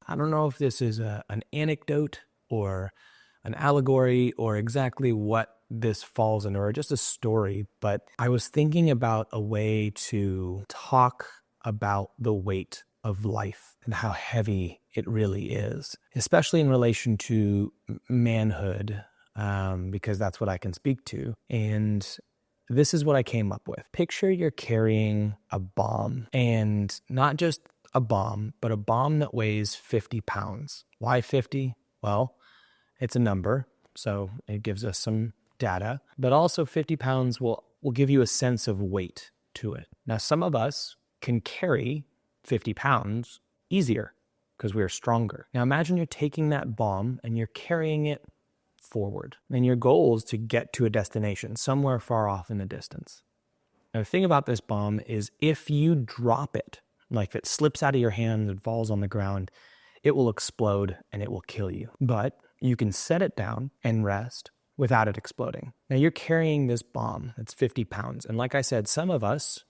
I don't know if this is an anecdote or an allegory or exactly what this falls under, or just a story, but I was thinking about a way to talk about the weight of life and how heavy it really is, especially in relation to manhood, because that's what I can speak to. And this is what I came up with. Picture you're carrying a bomb, and not just a bomb, but a bomb that weighs 50 pounds. Why 50? Well, it's a number, so it gives us some data, but also 50 pounds will give you a sense of weight to it. Now, some of us can carry 50 pounds easier because we're stronger. Now, imagine you're taking that bomb and you're carrying it forward, and your goal is to get to a destination somewhere far off in the distance. Now, the thing about this bomb is if you drop it, like if it slips out of your hand and falls on the ground, it will explode and it will kill you. But you can set it down and rest without it exploding. Now you're carrying this bomb that's 50 pounds. And like I said, some of us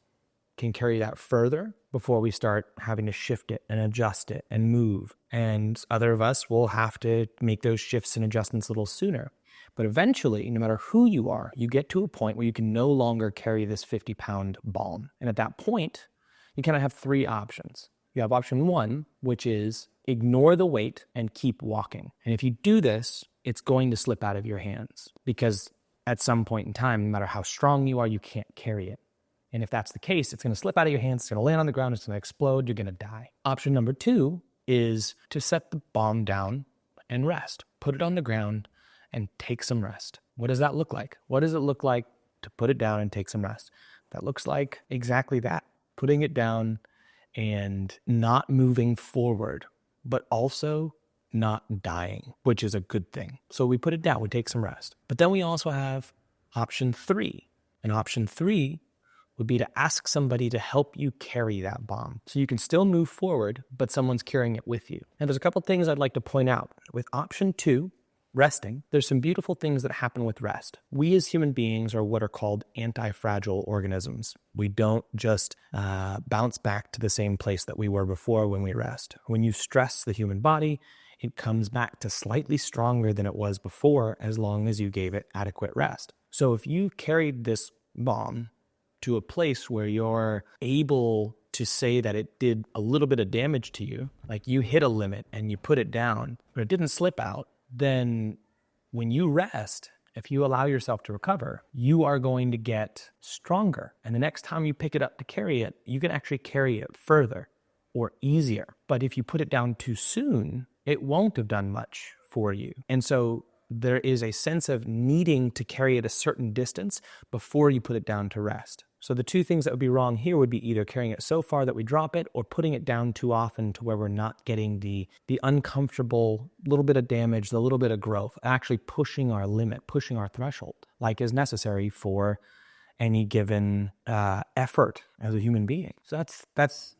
can carry that further before we start having to shift it and adjust it and move. And other of us will have to make those shifts and adjustments a little sooner. But eventually, no matter who you are, you get to a point where you can no longer carry this 50-pound bomb. And at that point, you kind of have three options. You have option one, which is ignore the weight and keep walking. And if you do this, it's going to slip out of your hands because at some point in time, no matter how strong you are, you can't carry it. And if that's the case, it's going to slip out of your hands, it's going to land on the ground, it's going to explode, you're going to die. Option number two is to set the bomb down and rest. Put it on the ground and take some rest. What does that look like? What does it look like to put it down and take some rest? That looks like exactly that. Putting it down and not moving forward, but also not dying, which is a good thing. So we put it down, we take some rest. But then we also have option three. And option three would be to ask somebody to help you carry that bomb. So you can still move forward, but someone's carrying it with you. And there's a couple things I'd like to point out. With option two, resting, there's some beautiful things that happen with rest. We as human beings are what are called anti-fragile organisms. We don't just bounce back to the same place that we were before when we rest. When you stress the human body, it comes back to slightly stronger than it was before as long as you gave it adequate rest. So if you carried this bomb to a place where you're able to say that it did a little bit of damage to you, like you hit a limit and you put it down, but it didn't slip out, then when you rest, if you allow yourself to recover, you are going to get stronger. And the next time you pick it up to carry it, you can actually carry it further or easier. But if you put it down too soon, it won't have done much for you. And so there is a sense of needing to carry it a certain distance before you put it down to rest. So the two things that would be wrong here would be either carrying it so far that we drop it or putting it down too often to where we're not getting the uncomfortable little bit of damage, the little bit of growth, actually pushing our limit, pushing our threshold, like is necessary for any given effort as a human being. So that's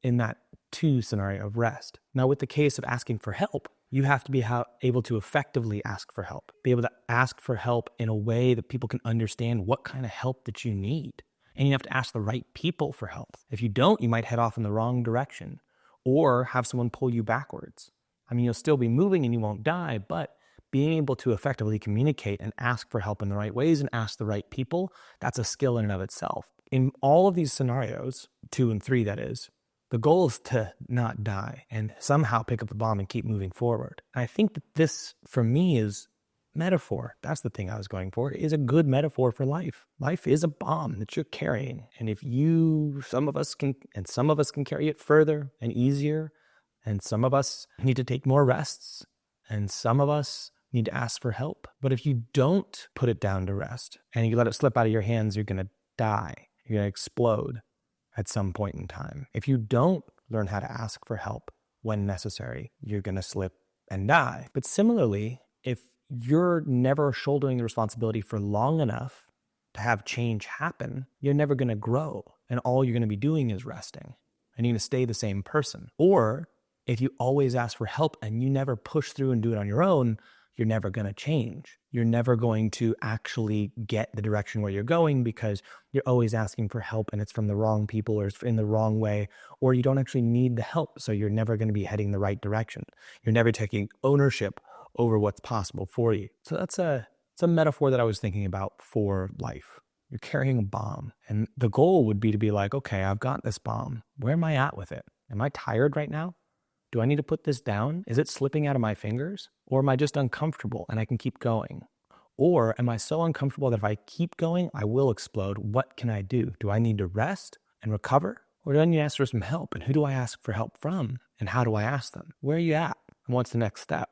in that two scenario of rest. Now with the case of asking for help, you have to be able to effectively ask for help, be able to ask for help in a way that people can understand what kind of help that you need. And you have to ask the right people for help. If you don't, you might head off in the wrong direction or have someone pull you backwards. I mean, you'll still be moving and you won't die, but being able to effectively communicate and ask for help in the right ways and ask the right people, that's a skill in and of itself. In all of these scenarios, 2 and 3 that is, the goal is to not die and somehow pick up the bomb and keep moving forward. And I think that this, for me, is metaphor. That's the thing I was going for, is a good metaphor for life. Life is a bomb that you're carrying. And if some of us can carry it further and easier, and some of us need to take more rests, and some of us need to ask for help. But if you don't put it down to rest and you let it slip out of your hands, you're going to die. You're going to explode at some point in time. If you don't learn how to ask for help when necessary, you're going to slip and die. But similarly, if you're never shouldering the responsibility for long enough to have change happen, you're never going to grow. And all you're going to be doing is resting. And you're going to stay the same person. Or if you always ask for help and you never push through and do it on your own, you're never going to change. You're never going to actually get the direction where you're going because you're always asking for help and it's from the wrong people or it's in the wrong way, or you don't actually need the help. So you're never going to be heading the right direction. You're never taking ownership over what's possible for you. So it's a metaphor that I was thinking about for life. You're carrying a bomb, and the goal would be to be like, okay, I've got this bomb. Where am I at with it? Am I tired right now? Do I need to put this down? Is it slipping out of my fingers? Or am I just uncomfortable and I can keep going? Or am I so uncomfortable that if I keep going, I will explode? What can I do? Do I need to rest and recover? Or do I need to ask for some help? And who do I ask for help from? And how do I ask them? Where are you at? And what's the next step?